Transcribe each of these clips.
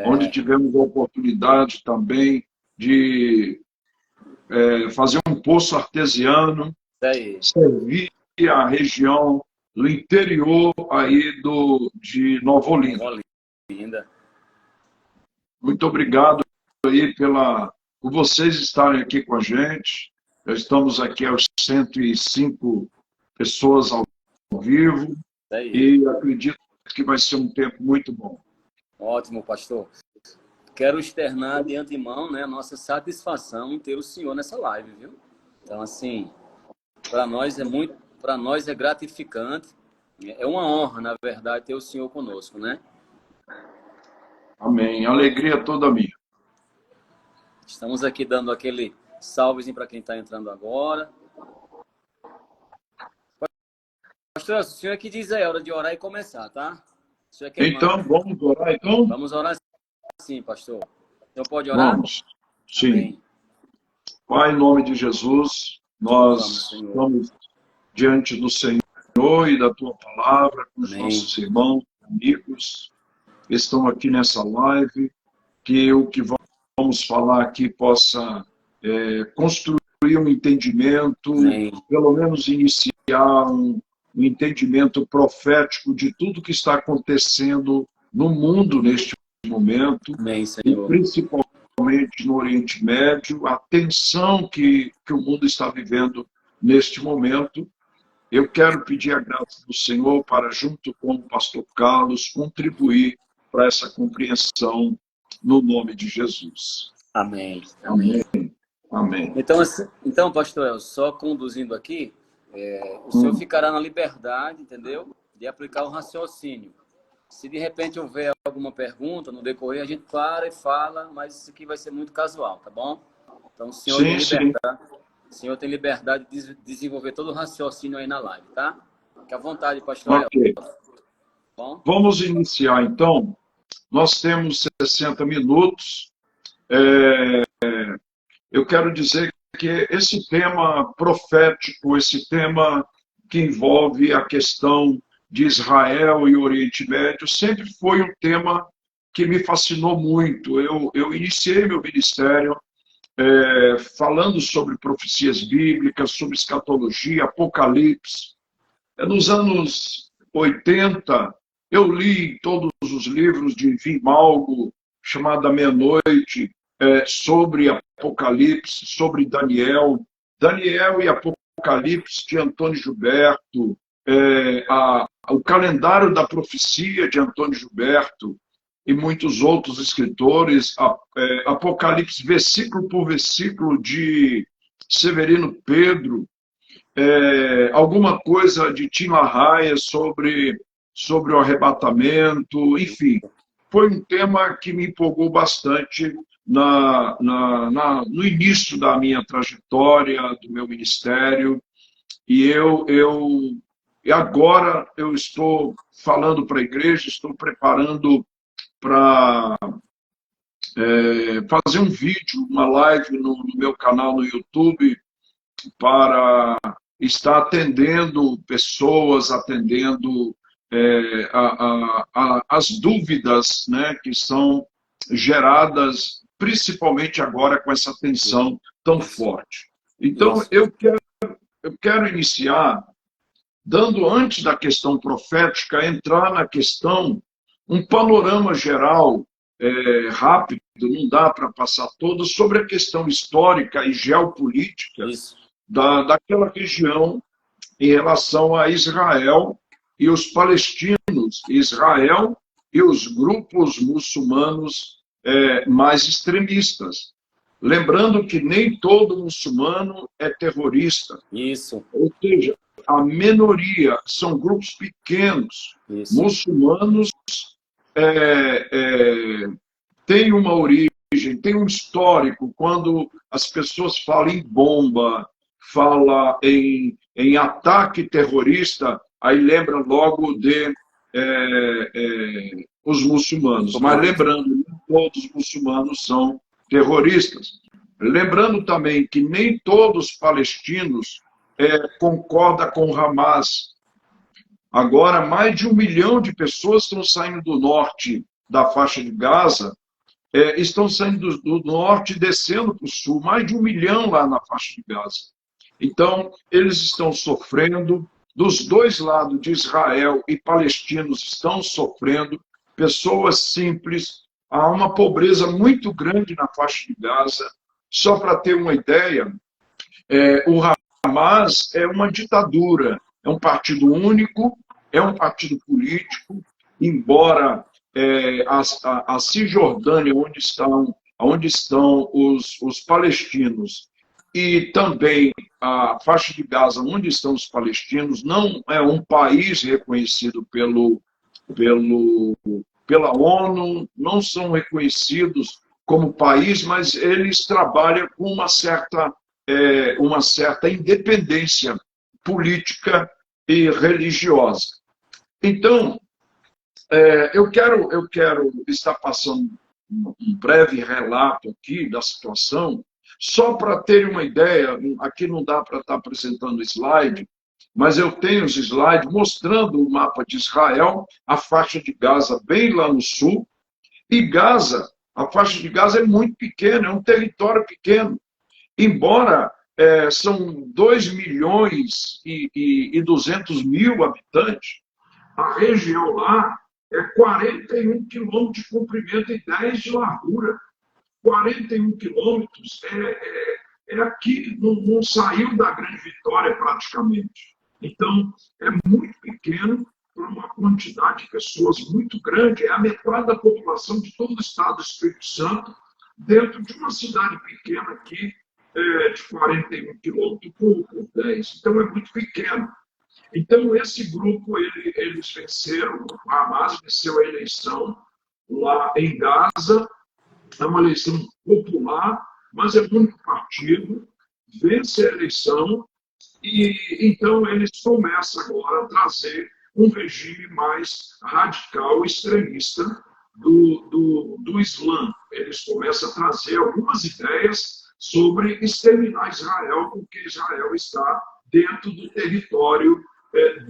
onde tivemos a oportunidade também de fazer um poço artesiano, servir a região do interior aí de Nova Olinda. Muito obrigado aí por vocês estarem aqui com a gente. Já estamos aqui aos 105 pessoas ao vivo e acredito que vai ser um tempo muito bom. Ótimo, pastor. Quero externar de antemão, né, a nossa satisfação em ter o senhor nessa live, viu? Então, assim, para nós é gratificante, é uma honra, na verdade, ter o senhor conosco, né? Amém. Alegria toda minha. Estamos aqui dando aquele salvezinho para quem está entrando agora. Pastor, o senhor é que diz aí a hora de orar e começar, tá? Então, vamos orar, então? Vamos orar sim, pastor. O senhor pode orar? Vamos. Sim. Amém. Pai, em nome de Jesus, nós estamos diante do Senhor e da Tua Palavra, com os nossos irmãos, amigos, que estão aqui nessa live, que o que vamos falar aqui possa construir um entendimento, pelo menos iniciar um entendimento profético de tudo que está acontecendo no mundo neste momento, e principalmente no Oriente Médio, a tensão que o mundo está vivendo neste momento. Eu quero pedir a graça do Senhor para, junto com o pastor Carlos, contribuir para essa compreensão no nome de Jesus. Amém. Amém. Amém. Então, pastor El, só conduzindo aqui, o senhor ficará na liberdade, entendeu? De aplicar o raciocínio. Se de repente houver alguma pergunta no decorrer, a gente para e fala, mas isso aqui vai ser muito casual, tá bom? Então, o senhor tem liberdade de desenvolver todo o raciocínio aí na live, tá? Fique à vontade, pastor. Ok. Bom? Vamos iniciar, então. Nós temos 60 minutos. Eu quero dizer que esse tema profético, esse tema que envolve a questão de Israel e Oriente Médio, sempre foi um tema que me fascinou muito. Eu iniciei meu ministério falando sobre profecias bíblicas, sobre escatologia, Apocalipse. Nos anos 80, eu li todos os livros de Vimalgo, chamada Meia-Noite, sobre Apocalipse, sobre Daniel e Apocalipse de Antônio Gilberto, o calendário da profecia de Antônio Gilberto e muitos outros escritores, Apocalipse versículo por versículo de Severino Pedro, alguma coisa de Tim LaHaye sobre o arrebatamento, enfim. Foi um tema que me empolgou bastante no início da minha trajetória, do meu ministério, e agora eu estou falando para a igreja, estou preparando para fazer um vídeo, uma live no meu canal no YouTube, para estar atendendo pessoas, atendendo as dúvidas, né, que são geradas principalmente agora com essa tensão tão forte. Então, eu quero iniciar dando, antes da questão profética, entrar na questão, um panorama geral, rápido, não dá para passar todo, sobre a questão histórica e geopolítica daquela região em relação a Israel e os palestinos, Israel e os grupos muçulmanos mais extremistas. Lembrando que nem todo muçulmano é terrorista. Isso. Ou seja, a minoria são grupos pequenos. Isso. Muçulmanos têm uma origem, têm um histórico. Quando as pessoas falam em bomba, falam em ataque terrorista, aí lembra logo de os muçulmanos. Mas lembrando, nem todos os muçulmanos são terroristas. Lembrando também que nem todos os palestinos concordam com o Hamas. Agora, mais de 1 milhão de pessoas estão saindo do norte da faixa de Gaza estão saindo do norte e descendo para o sul, mais de 1 milhão lá na faixa de Gaza. Então, eles estão sofrendo, dos dois lados, de Israel e palestinos estão sofrendo, pessoas simples, há uma pobreza muito grande na faixa de Gaza. Só para ter uma ideia, o Hamas é uma ditadura, é um partido único, é um partido político, embora a Cisjordânia, onde estão os palestinos, e também a faixa de Gaza, onde estão os palestinos, não é um país reconhecido pela ONU, não são reconhecidos como país, mas eles trabalham com uma certa independência política e religiosa. Então, eu quero estar passando um breve relato aqui da situação, só para ter uma ideia. Aqui não dá para estar apresentando slide, mas eu tenho os slides mostrando o mapa de Israel, a faixa de Gaza bem lá no sul, e Gaza, a faixa de Gaza é muito pequena, é um território pequeno, embora são 2 milhões e 200 mil habitantes, a região lá é 41 quilômetros de comprimento e 10 de largura. 41 quilômetros aqui, não saiu da Grande Vitória praticamente. Então, é muito pequeno para uma quantidade de pessoas muito grande. É a metade da população de todo o estado do Espírito Santo, dentro de uma cidade pequena aqui, de 41 quilômetros por 10. Então, é muito pequeno. Então, esse grupo, eles venceram, o Hamas venceu a eleição lá em Gaza. É uma eleição popular, mas é o único partido, vence a eleição, e então eles começam agora a trazer um regime mais radical, extremista do Islã. Eles começam a trazer algumas ideias sobre exterminar Israel, porque Israel está dentro do território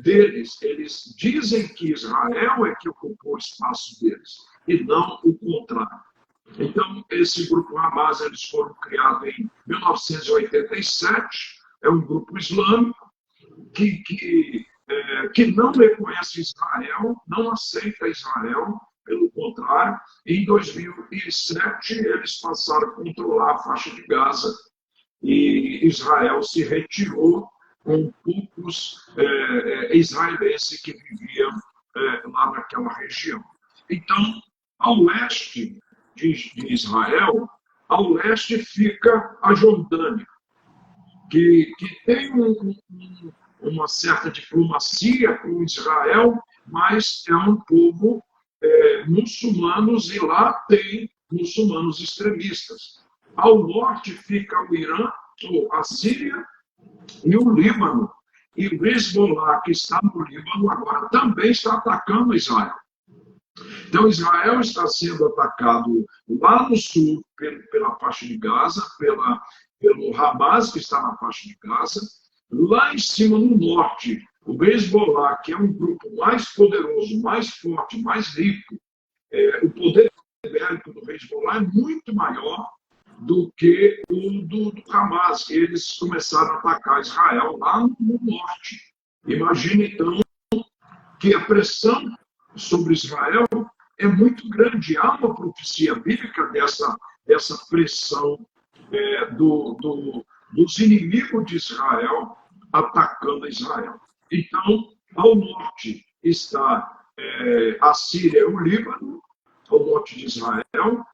deles. Eles dizem que Israel é que ocupou o espaço deles, e não o contrário. Então, esse grupo Hamas, eles foram criados em 1987, é um grupo islâmico que não reconhece Israel, não aceita Israel, pelo contrário. Em 2007, eles passaram a controlar a faixa de Gaza e Israel se retirou com poucos israelenses que viviam lá naquela região. Então, ao leste de Israel, ao leste fica a Jordânia, que tem uma certa diplomacia com Israel, mas é um povo muçulmanos, e lá tem muçulmanos extremistas. Ao norte fica o Irã, a Síria e o Líbano. E o Hezbollah, que está no Líbano agora, também está atacando Israel. Então, Israel está sendo atacado lá no sul pela faixa de Gaza, pelo Hamas, que está na faixa de Gaza. Lá em cima, no norte, o Hezbollah, que é um grupo mais poderoso, mais forte, mais rico. O poder bélico do Hezbollah é muito maior do que o do Hamas. Eles começaram a atacar Israel lá no norte. Imagine, então, que a pressão sobre Israel é muito grande. Há uma profecia bíblica dessa pressão dos inimigos de Israel atacando Israel. Então, ao norte está a Síria e o Líbano, ao norte de Israel.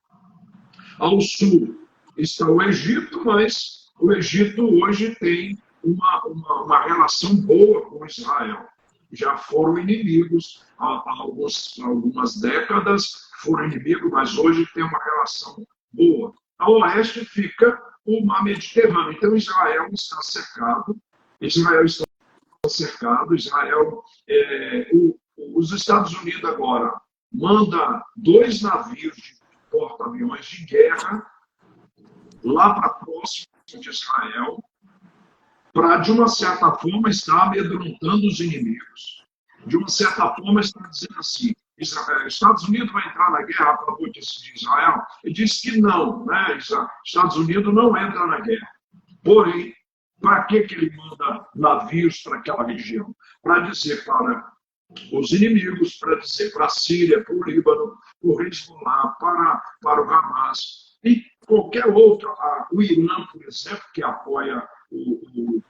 Ao sul está o Egito, mas o Egito hoje tem uma relação boa com Israel. Já foram inimigos há algumas décadas, foram inimigos, mas hoje tem uma relação boa. Ao oeste fica o mar Mediterrâneo. Então, Israel está cercado. Os Estados Unidos agora manda 2 navios de porta-aviões de guerra lá para próximo de Israel, para, de uma certa forma, estar amedrontando os inimigos. De uma certa forma, está dizendo assim: Estados Unidos vai entrar na guerra a favor de Israel? Ele disse que não, né? Estados Unidos não entra na guerra. Porém, para que ele manda navios para aquela região? Para dizer para os inimigos, para dizer para a Síria, para o Líbano, para o Hezbollah, para o Hamas e qualquer outro, o Irã, por exemplo, que apoia o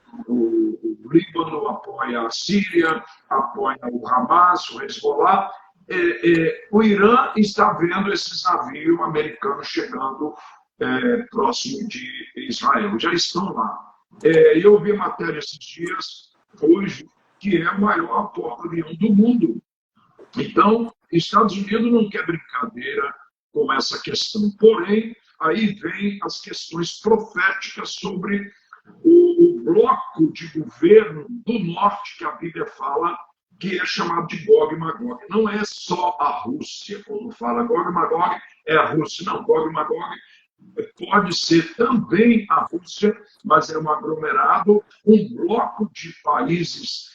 Líbano, apoia a Síria, apoia o Hamas, o Hezbollah. O Irã está vendo esses navios americanos chegando próximo de Israel, já estão lá. Eu vi matéria esses dias, hoje, que é o maior porta-avião do mundo. Então, Estados Unidos não quer brincadeira com essa questão. Porém, aí vem as questões proféticas sobre o bloco de governo do norte, que a Bíblia fala, que é chamado de Gog e Magog. Não é só a Rússia, quando fala Gog e Magog, é a Rússia. Não, Gog e Magog pode ser também a Rússia, mas é um aglomerado, um bloco de países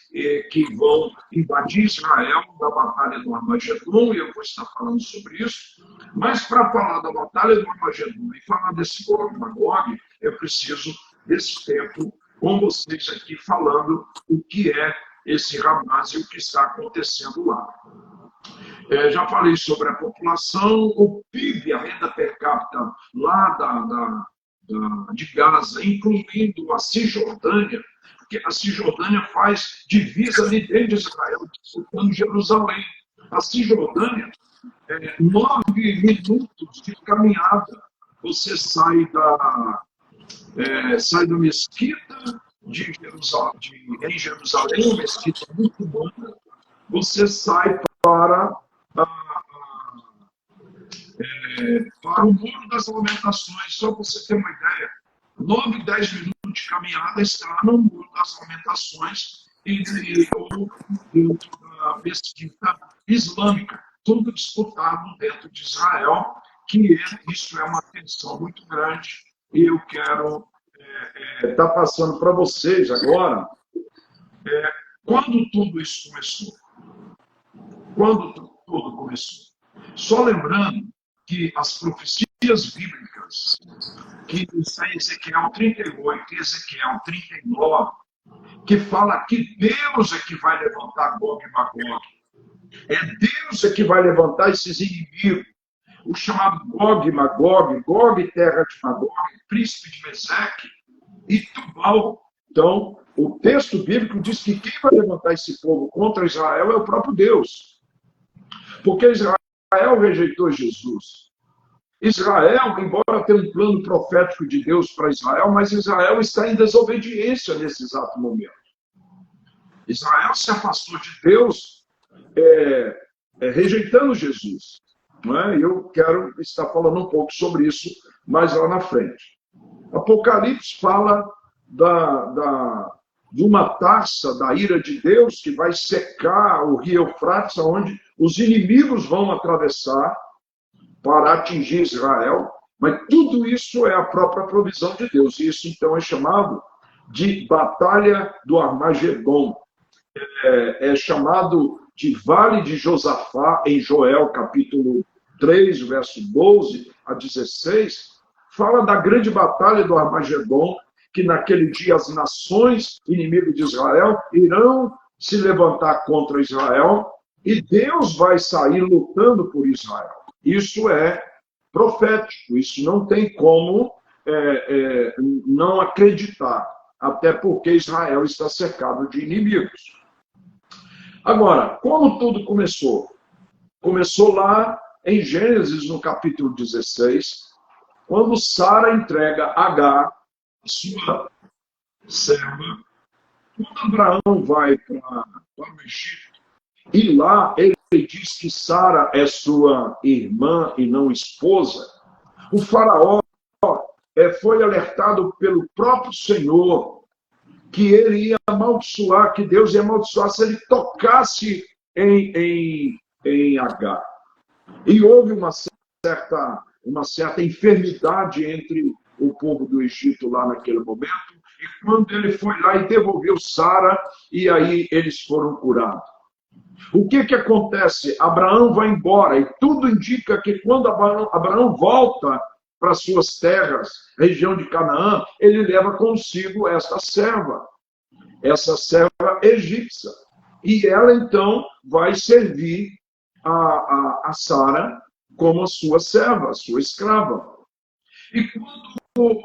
que vão invadir Israel na Batalha do Armagedon, e eu vou estar falando sobre isso. Mas para falar da Batalha do Armagedon e falar desse Gog e Magog, eu preciso desse tempo com vocês aqui falando o que é esse Hamas e o que está acontecendo lá. Já falei sobre a população, o PIB, a renda per capita lá de Gaza, incluindo a Cisjordânia, porque a Cisjordânia faz divisa ali dentro de Israel, disputando Jerusalém. A Cisjordânia, 9 minutos de caminhada, você sai da mesquita em Jerusalém, uma mesquita muito humana, você sai para o Muro das Lamentações. Só para você ter uma ideia, 9, 10 minutos de caminhada está no Muro das Lamentações ou dentro da mesquita islâmica, tudo disputado dentro de Israel, que isso é uma tensão muito grande, e eu quero estar passando para vocês agora quando tudo isso começou. Quando tudo começou. Só lembrando que as profecias bíblicas, que está em Ezequiel 38 e Ezequiel 39, que fala que Deus é que vai levantar Gog e Magog. Deus é que vai levantar esses inimigos. O chamado Gog e Magog, Gog, terra de Magog, príncipe de Meseque e Tubal. Então, o texto bíblico diz que quem vai levantar esse povo contra Israel é o próprio Deus. Porque Israel rejeitou Jesus. Israel, embora tenha um plano profético de Deus para Israel, mas Israel está em desobediência nesse exato momento. Israel se afastou de Deus, rejeitando Jesus. Não é? Eu quero estar falando um pouco sobre isso mais lá na frente. Apocalipse fala de uma taça da ira de Deus que vai secar o rio Eufrates, onde os inimigos vão atravessar para atingir Israel, mas tudo isso é a própria provisão de Deus. E isso, então, é chamado de Batalha do Armagedon. É chamado de Vale de Josafá, em Joel, capítulo 3, verso 12 a 16, fala da grande batalha do Armagedon, que naquele dia as nações inimigas de Israel irão se levantar contra Israel e Deus vai sair lutando por Israel. Isso é profético, isso não tem como não acreditar, até porque Israel está cercado de inimigos. Agora, como tudo começou? Começou lá em Gênesis, no capítulo 16, quando Sara entrega Agar, sua serva. Quando Abraão vai para o Egito, e lá ele diz que Sara é sua irmã e não esposa, o faraó foi alertado pelo próprio Senhor que ele ia amaldiçoar, que Deus ia amaldiçoar se ele tocasse em Agar. E houve uma certa enfermidade entre o povo do Egito lá naquele momento, e quando ele foi lá e devolveu Sara, e aí eles foram curados. O que que acontece? Abraão vai embora e tudo indica que quando Abraão volta para suas terras, região de Canaã, ele leva consigo essa serva egípcia. E ela, então, vai servir a Sara como a sua serva, a sua escrava. E quando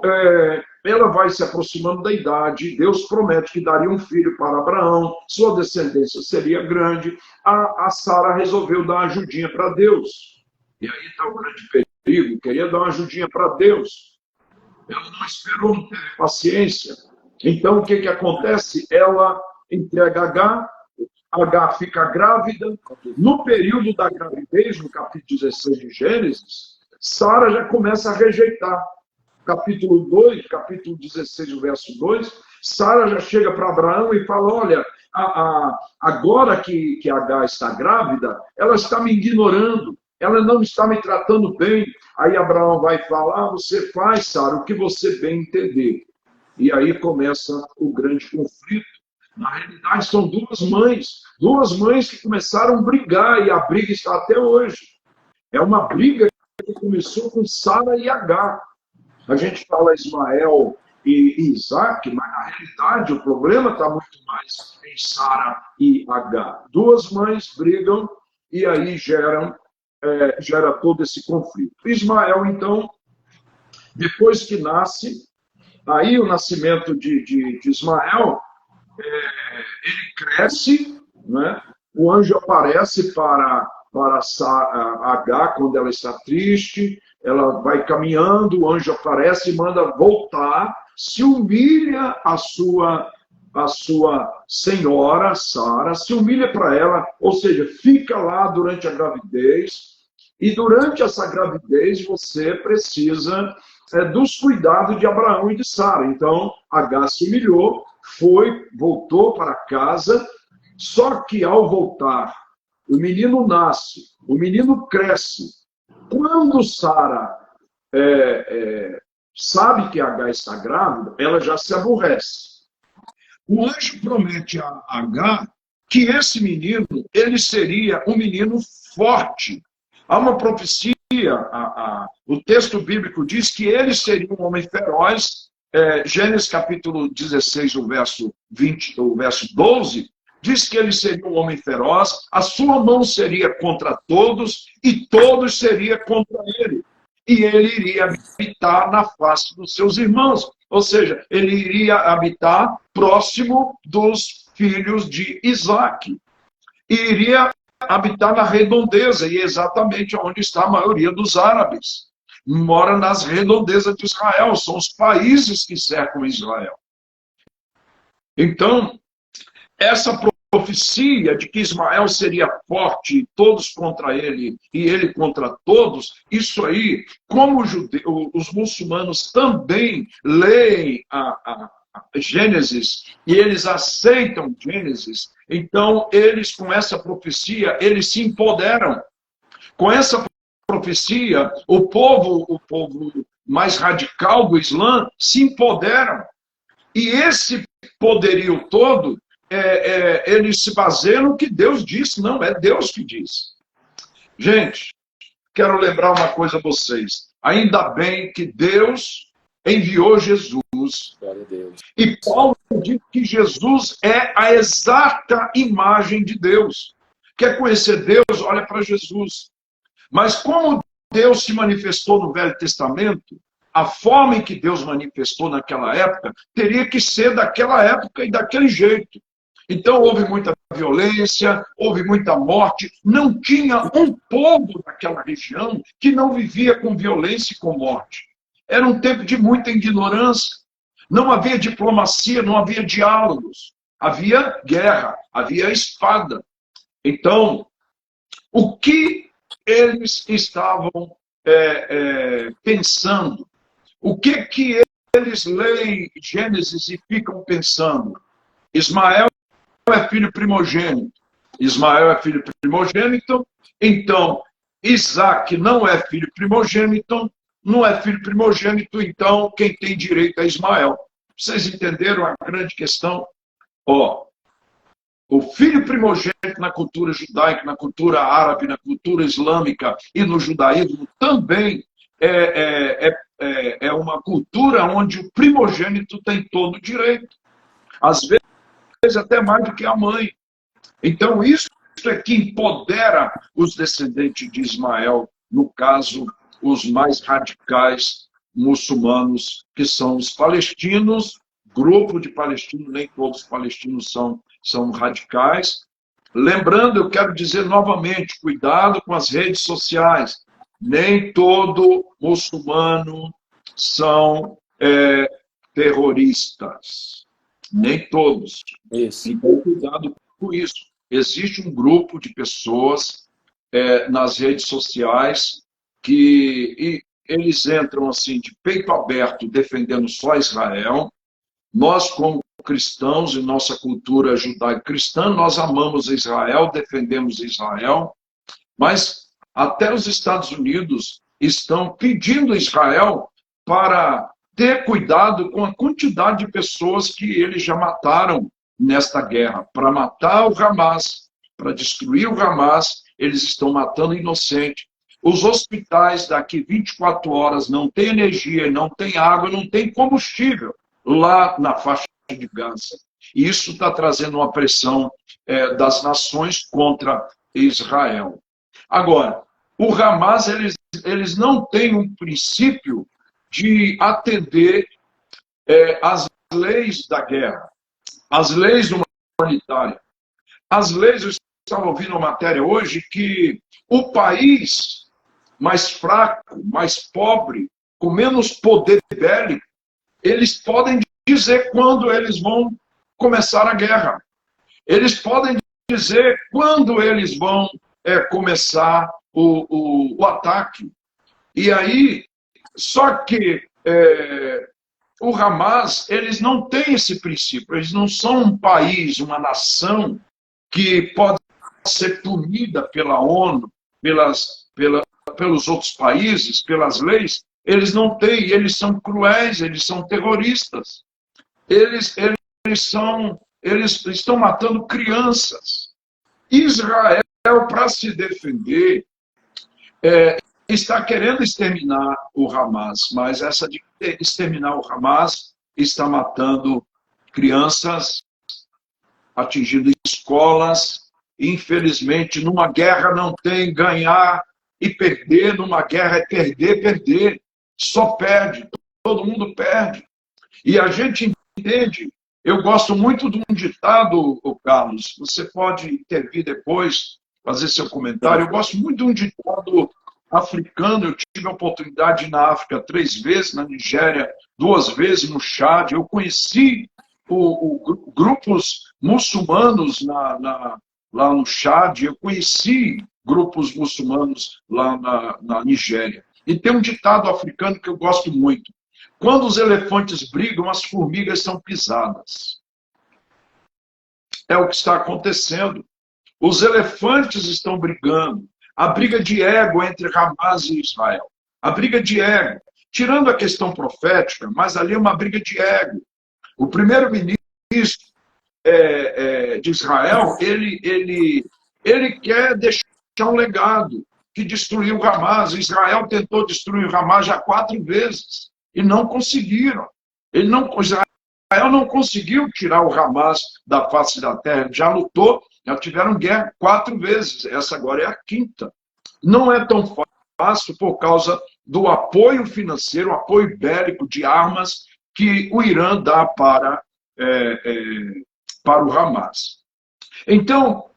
ela vai se aproximando da idade, Deus promete que daria um filho para Abraão, sua descendência seria grande. A Sara resolveu dar uma ajudinha para Deus. E aí está o grande perigo, queria dar uma ajudinha para Deus. Ela não esperou, não teve paciência. Então, o que que acontece? Ela entrega H fica grávida. No período da gravidez, no capítulo 16 de Gênesis, Sara já começa a rejeitar. Capítulo 2, capítulo 16, verso 2, Sara já chega para Abraão e fala, olha, agora que H está grávida, ela está me ignorando, ela não está me tratando bem. Aí Abraão vai falar, você faz, Sara, o que você bem entender. E aí começa o grande conflito. Na realidade, são duas mães que começaram a brigar, e a briga está até hoje. É uma briga que começou com Sara e H. A gente fala Ismael e Isaac, mas na realidade o problema está muito mais em Sara e H. Duas mães brigam e aí gera todo esse conflito. Ismael, então, depois que nasce, aí o nascimento de Ismael, ele cresce, né? O anjo aparece para H quando ela está triste, ela vai caminhando, o anjo aparece e manda voltar, se humilha a sua senhora, Sara, se humilha para ela, ou seja, fica lá durante a gravidez, e durante essa gravidez você precisa dos cuidados de Abraão e de Sara. Então, H se humilhou, voltou para casa, só que ao voltar, o menino nasce, o menino cresce. Quando Sara sabe que H está grávida, ela já se aborrece. O anjo promete a H que esse menino, ele seria um menino forte. Há uma profecia, o texto bíblico diz que ele seria um homem feroz. Gênesis capítulo 16, o verso 12, diz que ele seria um homem feroz, a sua mão seria contra todos e todos seriam contra ele. E ele iria habitar na face dos seus irmãos. Ou seja, ele iria habitar próximo dos filhos de Isaac. E iria habitar na redondeza, e é exatamente onde está a maioria dos árabes. Mora nas redondezas de Israel, são os países que cercam Israel. Então, essa profecia de que Ismael seria forte, todos contra ele e ele contra todos, isso aí, como os muçulmanos também leem a Gênesis e eles aceitam Gênesis, então eles, com essa profecia, eles se empoderam. Com essa profecia, o povo mais radical do Islã se empoderam. E esse poderio todo, eles se baseiam no que Deus disse, não é Deus que diz. Gente, quero lembrar uma coisa a vocês. Ainda bem que Deus enviou Jesus. Glória a Deus. E Paulo diz que Jesus é a exata imagem de Deus. Quer conhecer Deus? Olha para Jesus. Mas como Deus se manifestou no Velho Testamento, a forma em que Deus manifestou naquela época teria que ser daquela época e daquele jeito. Então houve muita violência, houve muita morte. Não tinha um povo daquela região que não vivia com violência e com morte. Era um tempo de muita ignorância. Não havia diplomacia, não havia diálogos. Havia guerra, havia espada. Então, o que eles estavam pensando? O que eles leem Gênesis e ficam pensando? Ismael é filho primogênito. Ismael é filho primogênito, então Isaac não é filho primogênito, não é filho primogênito, então quem tem direito é Ismael. Vocês entenderam a grande questão? O filho primogênito na cultura judaica, na cultura árabe, na cultura islâmica e no judaísmo também é uma cultura onde o primogênito tem todo o direito. Às vezes até mais do que a mãe. Então isso é que empodera os descendentes de Ismael, no caso, os mais radicais muçulmanos, que são os palestinos, grupo de palestinos, nem todos os palestinos são radicais. Lembrando, eu quero dizer novamente, cuidado com as redes sociais. Nem todo muçulmano são terroristas. Nem todos. Isso. Então, cuidado com isso. Existe um grupo de pessoas nas redes sociais que eles entram assim de peito aberto defendendo só Israel. Nós, como cristãos, em nossa cultura judaico-cristã, nós amamos Israel, defendemos Israel, mas até os Estados Unidos estão pedindo a Israel para ter cuidado com a quantidade de pessoas que eles já mataram nesta guerra. Para matar o Hamas, para destruir o Hamas, eles estão matando inocente. Os hospitais daqui 24 horas não têm energia, não têm água, não têm combustível lá na faixa de Gaza. E isso está trazendo uma pressão das nações contra Israel. Agora, o Hamas, eles não têm um princípio de atender às leis da guerra, às leis humanitárias. As leis, eu estava ouvindo uma matéria hoje, que o país mais fraco, mais pobre, com menos poder bélico, eles podem dizer quando eles vão começar a guerra. Eles podem dizer quando eles vão começar o ataque. E aí, só que o Hamas, eles não têm esse princípio. Eles não são um país, uma nação que pode ser punida pela ONU, pelos outros países, pelas leis. Eles não têm, eles são cruéis, eles são terroristas. Eles estão matando crianças. Israel, para se defender, está querendo exterminar o Hamas, mas essa de exterminar o Hamas está matando crianças, atingindo escolas. Infelizmente, numa guerra não tem ganhar e perder, numa guerra é perder, perder. Só perde, todo mundo perde. E a gente entende, eu gosto muito de um ditado, Carlos, você pode intervir depois, fazer seu comentário. Eu gosto muito de um ditado africano. Eu tive a oportunidade de ir na África 3 vezes, na Nigéria 2 vezes, no Chad. Eu conheci grupos muçulmanos lá no Chad, eu conheci grupos muçulmanos lá na Nigéria. E tem um ditado africano que eu gosto muito. Quando os elefantes brigam, as formigas são pisadas. É o que está acontecendo. Os elefantes estão brigando. A briga de ego entre Hamas e Israel. A briga de ego. Tirando a questão profética, mas ali é uma briga de ego. O primeiro-ministro de Israel, ele quer deixar um legado que destruiu o Hamas. Israel tentou destruir o Hamas já 4 vezes e não conseguiram. Israel não conseguiu tirar o Hamas da face da terra. Já lutou, já tiveram guerra 4 vezes. Essa agora é a 5ª. Não é tão fácil por causa do apoio financeiro, apoio bélico de armas que o Irã dá para o Hamas. Então,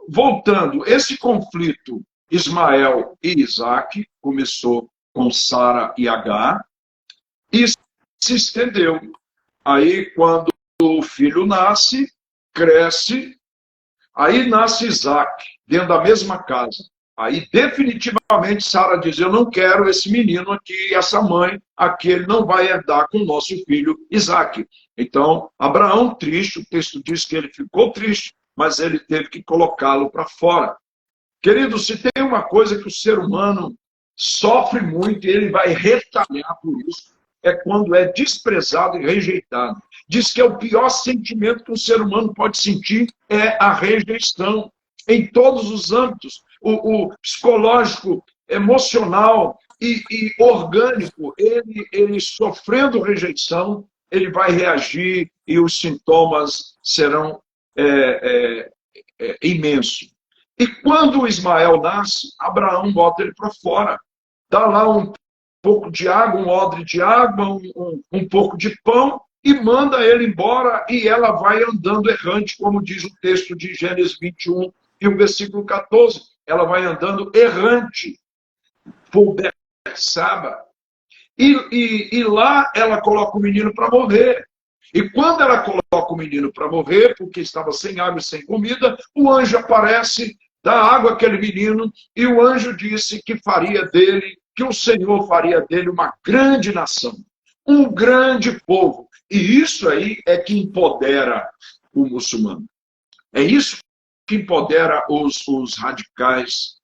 voltando, esse conflito Ismael e Isaac começou com Sara e Agar e se estendeu. Aí, quando o filho nasce, cresce, aí nasce Isaac, dentro da mesma casa. Aí, definitivamente, Sara diz, eu não quero esse menino aqui, essa mãe aqui, ele não vai herdar com o nosso filho Isaac. Então, Abraão, triste, o texto diz que ele ficou triste, mas ele teve que colocá-lo para fora. Querido, se tem uma coisa que o ser humano sofre muito e ele vai retalhar por isso, é quando é desprezado e rejeitado. diz que é o pior sentimento que um ser humano pode sentir é a rejeição, em todos os âmbitos, o psicológico, emocional e orgânico. Ele sofrendo rejeição, ele vai reagir e os sintomas serão imensos. E quando Ismael nasce, Abraão bota ele para fora, dá lá um pouco de água, um odre de água, um pouco de pão, e manda ele embora, e ela vai andando errante, como diz o texto de Gênesis 21 e o versículo 14. Ela vai andando errante por Bersaba. E lá ela coloca o menino para morrer. E quando ela coloca o menino para morrer, porque estava sem água e sem comida, o anjo aparece, dá água àquele menino, e o anjo disse que faria dele, que o Senhor faria dele uma grande nação, um grande povo. E isso aí é que empodera o muçulmano. É isso que empodera os radicais,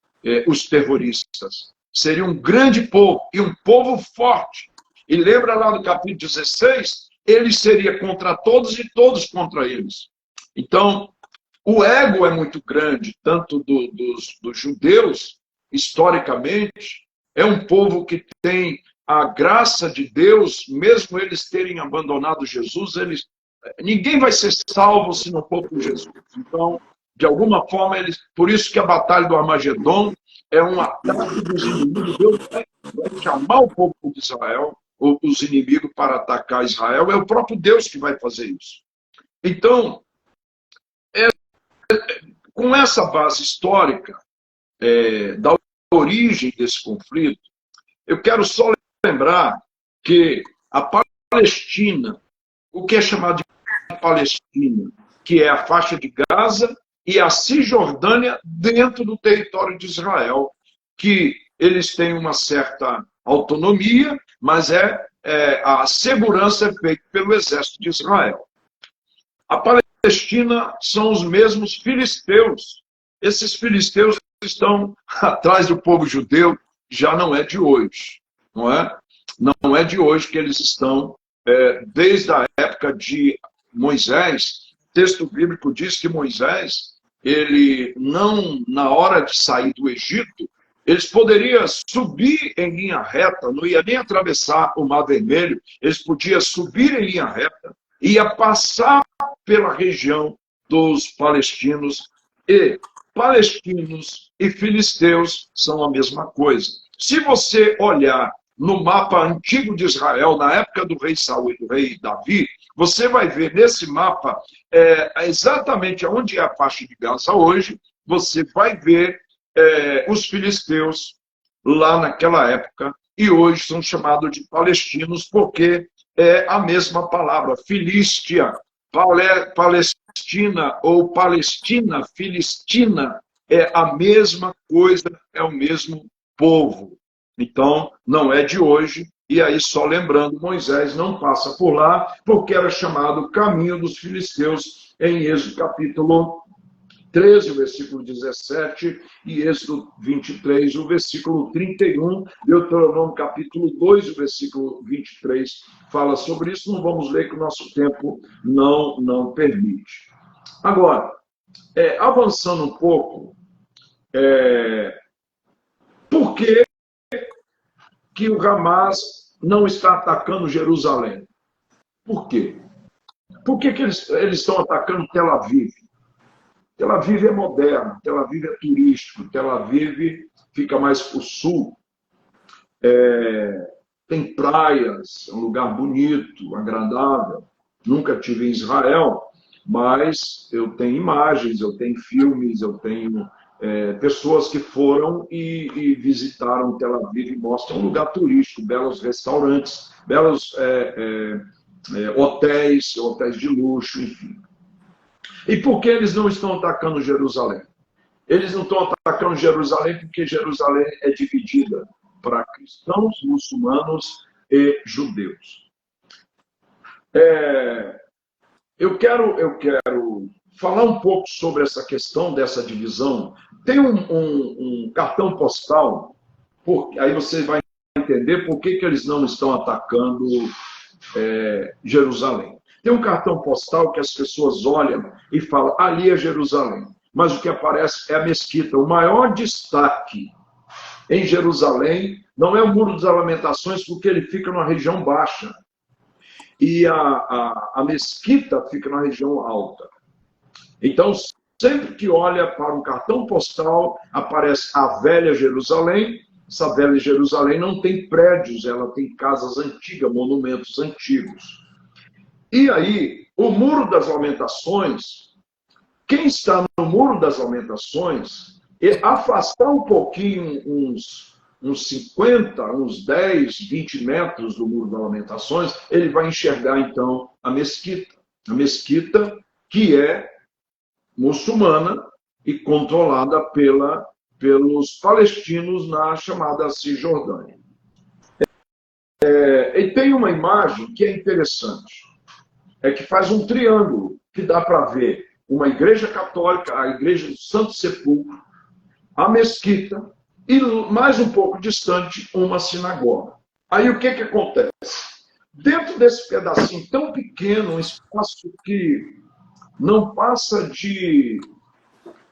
os terroristas. Seria um grande povo, e um povo forte. E lembra lá do capítulo 16, ele seria contra todos e todos contra eles. Então, o ego é muito grande, tanto dos judeus, historicamente, é um povo que tem a graça de Deus, mesmo eles terem abandonado Jesus, ninguém vai ser salvo se não for por Jesus. Então, de alguma forma, por isso que a batalha do Armagedon é um ataque dos inimigos. Deus vai chamar o povo de Israel, os inimigos, para atacar Israel. É o próprio Deus que vai fazer isso. Então, com essa base histórica da origem desse conflito, eu quero só lembrar que a Palestina, o que é chamado de Palestina, que é a faixa de Gaza e a Cisjordânia dentro do território de Israel, que eles têm uma certa autonomia, mas a segurança é feita pelo exército de Israel. A Palestina são os mesmos filisteus. Esses filisteus estão atrás do povo judeu, já não é de hoje, não é? Não é de hoje que eles estão, desde a época de Moisés. O texto bíblico diz que Moisés, ele não, na hora de sair do Egito, eles poderiam subir em linha reta, não ia nem atravessar o Mar Vermelho, eles podiam subir em linha reta, ia passar pela região dos palestinos, e palestinos e filisteus são a mesma coisa. Se você olhar no mapa antigo de Israel, na época do rei Saul e do rei Davi, você vai ver nesse mapa exatamente onde é a faixa de Gaza hoje, você vai ver os filisteus lá naquela época, e hoje são chamados de palestinos, porque é a mesma palavra, Filístia, Palestina ou Palestina, Filistina, é a mesma coisa, é o mesmo povo. Então, não é de hoje, e aí só lembrando, Moisés não passa por lá, porque era chamado caminho dos filisteus, em Êxodo capítulo 13, o versículo 17, e Êxodo 23, o versículo 31, Deuteronômio capítulo 2, o versículo 23, fala sobre isso. Não vamos ler, que o nosso tempo não permite. Agora, avançando um pouco, por que o Hamas não está atacando Jerusalém? Por quê? Por que eles estão atacando Tel Aviv? Tel Aviv é moderno, Tel Aviv é turístico, Tel Aviv fica mais para o sul, tem praias, é um lugar bonito, agradável. Nunca estive em Israel, mas eu tenho imagens, eu tenho filmes, eu tenho pessoas que foram e visitaram Tel Aviv e mostram um lugar turístico, belos restaurantes, belos hotéis de luxo, enfim. E por que eles não estão atacando Jerusalém? Eles não estão atacando Jerusalém porque Jerusalém é dividida para cristãos, muçulmanos e judeus. Eu quero falar um pouco sobre essa questão dessa divisão. Tem um cartão postal, aí você vai entender por que eles não estão atacando Jerusalém. Tem um cartão postal que as pessoas olham e falam, ali é Jerusalém. Mas o que aparece é a mesquita. O maior destaque em Jerusalém não é o Muro das Lamentações, porque ele fica numa região baixa. E a mesquita fica na região alta. Então, sempre que olha para um cartão postal, aparece a Velha Jerusalém. Essa Velha Jerusalém não tem prédios, ela tem casas antigas, monumentos antigos. E aí, o Muro das Lamentações, quem está no Muro das Lamentações, afastar um pouquinho, uns 50, uns 10, 20 metros do Muro das Lamentações, ele vai enxergar, então, a mesquita. A mesquita que é muçulmana e controlada pelos palestinos na chamada Cisjordânia. E tem uma imagem que é interessante, é que faz um triângulo, que dá para ver uma igreja católica, a igreja do Santo Sepulcro, a mesquita, e mais um pouco distante, uma sinagoga. Aí o que acontece? Dentro desse pedacinho tão pequeno, um espaço que não passa de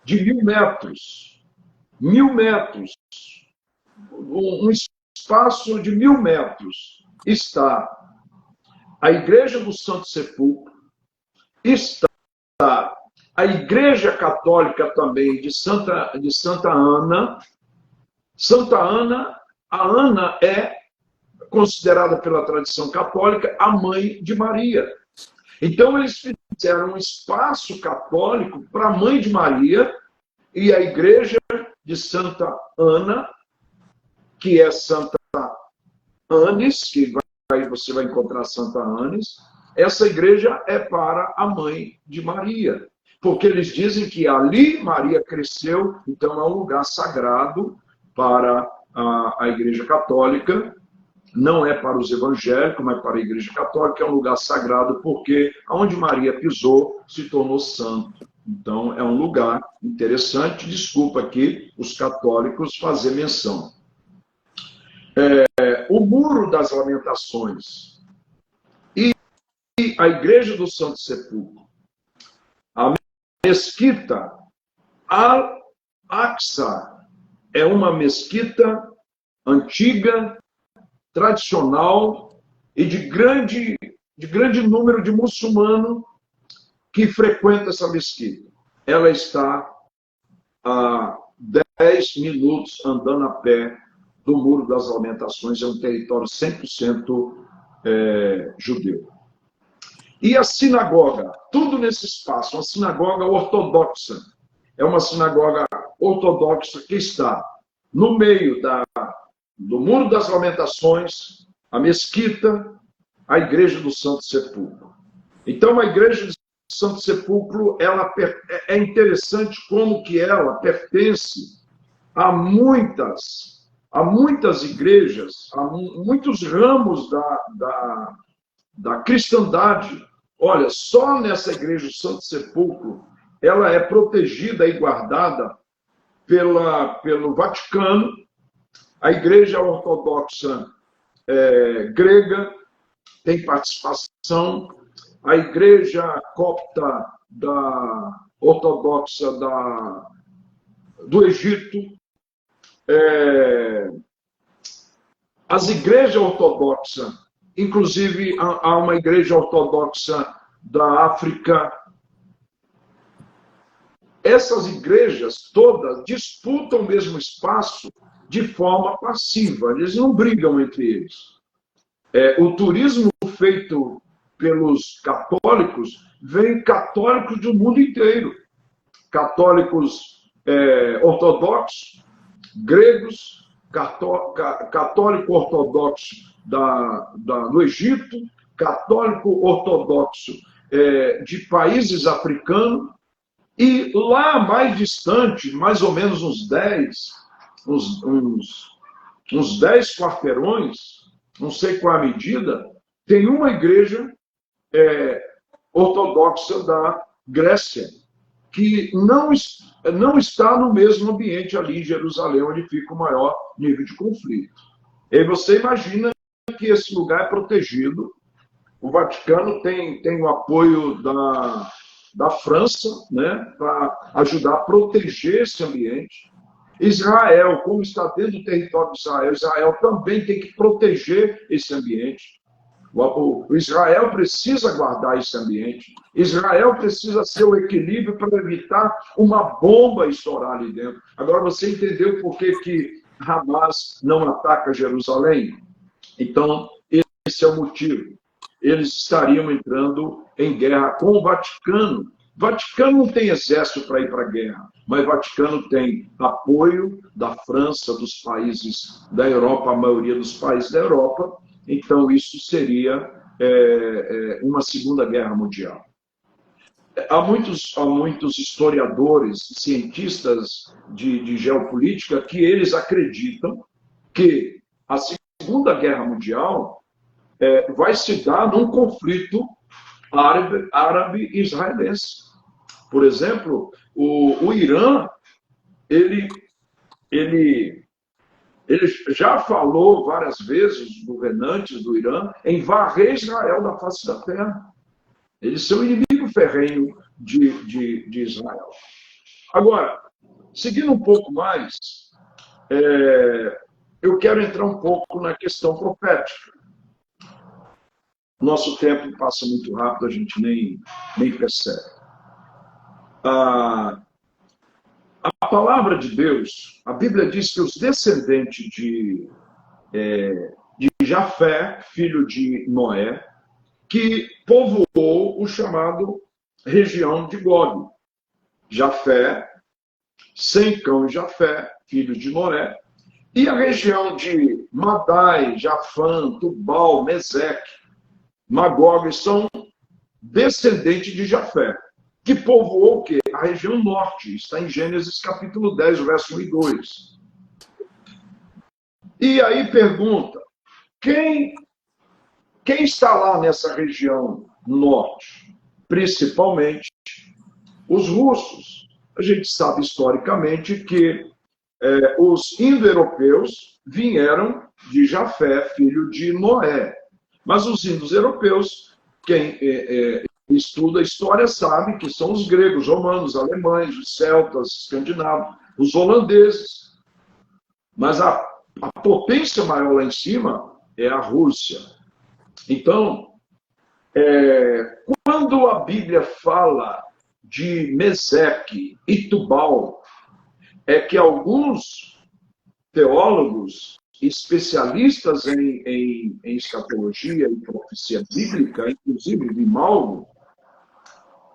1.000 metros, 1.000 metros, um espaço de 1.000 metros, está a igreja do Santo Sepulcro, está a igreja católica também de Santa Ana. Santa Ana, a Ana é considerada pela tradição católica a mãe de Maria. Então eles fizeram um espaço católico para a mãe de Maria e a igreja de Santa Ana, que é Santa Anis, que você vai encontrar Santa Anis. Essa igreja é para a mãe de Maria, porque eles dizem que ali Maria cresceu, então é um lugar sagrado para a Igreja Católica, não é para os evangélicos, mas para a Igreja Católica, é um lugar sagrado, porque onde Maria pisou, se tornou santo. Então, é um lugar interessante, desculpa aqui os católicos fazer menção. O Muro das Lamentações e a Igreja do Santo Sepulcro, a mesquita Al-Aqsa, é uma mesquita antiga, tradicional e de grande número de muçulmanos que frequentam essa mesquita. Ela está a 10 minutos andando a pé do Muro das Lamentações, é um território 100% judeu. E a sinagoga, tudo nesse espaço, uma sinagoga ortodoxa. É uma sinagoga ortodoxa que está no meio do Muro das Lamentações, a mesquita, a igreja do Santo Sepulcro. Então, a igreja do Santo Sepulcro, ela é interessante como que ela pertence a muitas igrejas, a muitos ramos da cristandade. Olha, só nessa igreja do Santo Sepulcro, ela é protegida e guardada pelo Vaticano, a Igreja Ortodoxa grega tem participação, a Igreja Copta Ortodoxa do Egito, as igrejas ortodoxas, inclusive há uma igreja ortodoxa da África. Essas igrejas todas disputam o mesmo espaço de forma passiva, eles não brigam entre eles. O turismo feito pelos católicos vem católicos do mundo inteiro. Católicos ortodoxos, gregos, católico ortodoxo do Egito, católico ortodoxo de países africanos, e lá mais distante, mais ou menos uns 10 quarteirões, não sei qual a medida, tem uma igreja ortodoxa da Grécia, que não está no mesmo ambiente ali em Jerusalém, onde fica o maior nível de conflito. E você imagina que esse lugar é protegido O Vaticano tem o apoio da França, né, para ajudar a proteger esse ambiente. Israel, como está dentro do território de Israel, Israel também tem que proteger esse ambiente. O Israel precisa guardar esse ambiente. Israel precisa ser o equilíbrio para evitar uma bomba estourar ali dentro. Agora, você entendeu por que Hamas não ataca Jerusalém? Então, esse é o motivo. Eles estariam entrando em guerra com o Vaticano. O Vaticano não tem exército para ir para a guerra, mas o Vaticano tem apoio da França, dos países da Europa, a maioria dos países da Europa. Então, isso seria uma Segunda Guerra Mundial. Há muitos historiadores, cientistas de geopolítica, que eles acreditam que a Segunda Guerra Mundial vai se dar num conflito árabe-israelense. Por exemplo, o Irã, ele já falou várias vezes, os governantes do Irã, em varrer Israel da face da terra. Eles são inimigo ferrenho de Israel. Agora, seguindo um pouco mais, eu quero entrar um pouco na questão profética. Nosso tempo passa muito rápido, a gente nem percebe. A palavra de Deus, a Bíblia diz que os descendentes de Jafé, filho de Noé, que povoou o chamado região de Gog. Jafé, Sem, Cão e Jafé, filho de Noé, e a região de Madai, Jafã, Tubal, Meseque, Magog, são descendentes de Jafé, que povoou o quê? A região norte, está em Gênesis capítulo 10, verso 1 e 2. E aí pergunta, quem está lá nessa região norte? Principalmente os russos. A gente sabe historicamente que os indo-europeus vieram de Jafé, filho de Noé. Mas os indo-europeus, quem estuda a história sabe que são os gregos, romanos, alemães, os celtas, escandinavos, os holandeses. Mas a potência maior lá em cima é a Rússia. Então, quando a Bíblia fala de Meseque e Tubal, é que alguns teólogos, especialistas em escatologia e profecia bíblica, inclusive Grimaldo,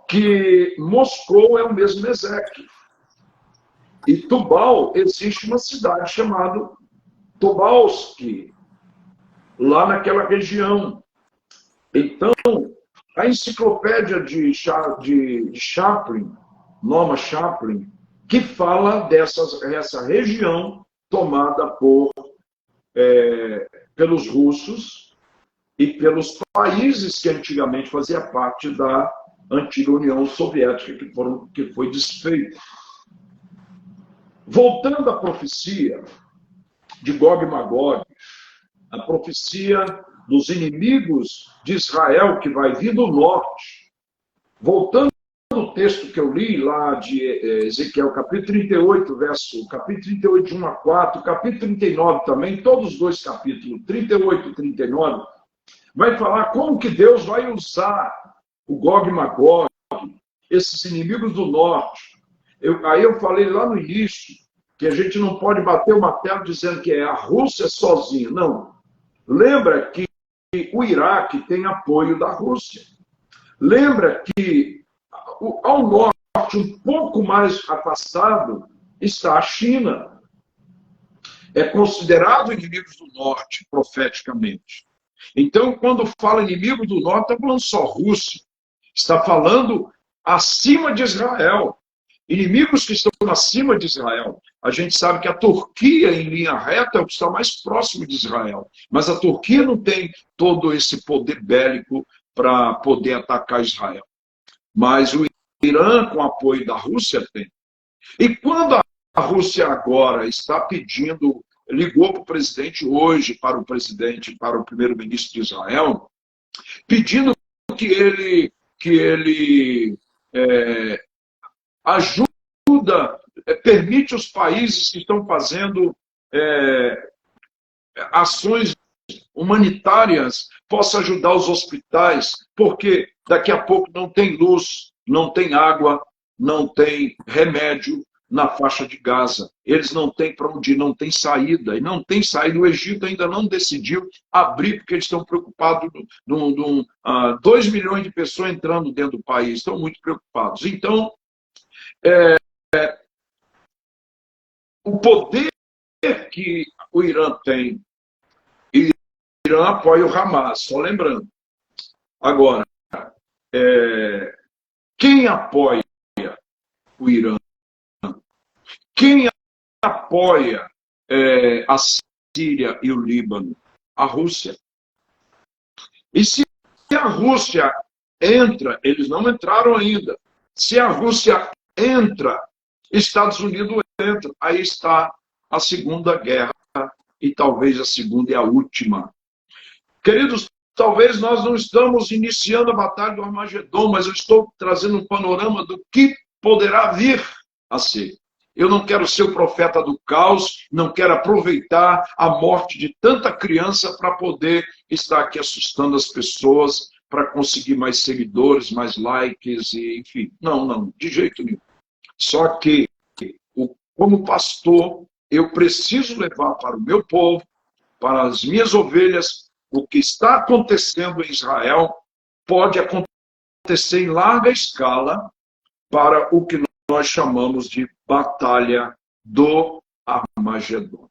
que Moscou é o mesmo Meseque. E Tubal, existe uma cidade chamada Tobolsk, lá naquela região. Então, a enciclopédia de Chaplin, Norma Chaplin, que fala dessa região tomada pelos russos e pelos países que antigamente faziam parte da antiga União Soviética, que foi desfeita. Voltando à profecia de Gog e Magog, a profecia dos inimigos de Israel que vai vir do norte. Voltando ao texto que eu li lá de Ezequiel, capítulo 38, capítulo 38, de 1 a 4, capítulo 39 também, todos os dois capítulos, 38 e 39, vai falar como que Deus vai usar o Gog e Magog, esses inimigos do norte. Aí eu falei lá no início que a gente não pode bater o martelo dizendo que a Rússia sozinha. Não. Lembra que o Iraque tem apoio da Rússia. Lembra que ao norte, um pouco mais afastado, está a China. É considerado inimigos do norte, profeticamente. Então, quando fala inimigo do norte, está falando só Rússia. Está falando acima de Israel. Inimigos que estão acima de Israel. A gente sabe que a Turquia, em linha reta, é o que está mais próximo de Israel. Mas a Turquia não tem todo esse poder bélico para poder atacar Israel. Mas o Irã, com apoio da Rússia, tem. E quando a Rússia agora está pedindo, ligou para o presidente hoje, para o primeiro-ministro de Israel, pedindo que ele ajuda, permite os países que estão fazendo ações humanitárias, possa ajudar os hospitais, porque daqui a pouco não tem luz, não tem água, não tem remédio na faixa de Gaza. Eles não têm para onde ir, não tem saída. E não tem saída. O Egito ainda não decidiu abrir, porque eles estão preocupados com 2 milhões de pessoas entrando dentro do país. Estão muito preocupados. Então, o poder que o Irã tem, e o Irã apoia o Hamas, só lembrando. Agora, quem apoia o Irã? Quem apoia a Síria e o Líbano? A Rússia. E se a Rússia entra, eles não entraram ainda, se a Rússia entra, Estados Unidos entra, aí está a Segunda Guerra, e talvez a segunda e a última. Queridos, talvez nós não estamos iniciando a Batalha do Armagedon, mas eu estou trazendo um panorama do que poderá vir a ser. Eu não quero ser o profeta do caos, não quero aproveitar a morte de tanta criança para poder estar aqui assustando as pessoas, para conseguir mais seguidores, mais likes, e, enfim. Não, de jeito nenhum. Só que, como pastor, eu preciso levar para o meu povo, para as minhas ovelhas, o que está acontecendo em Israel pode acontecer em larga escala para o que nós chamamos de Batalha do Armagedon.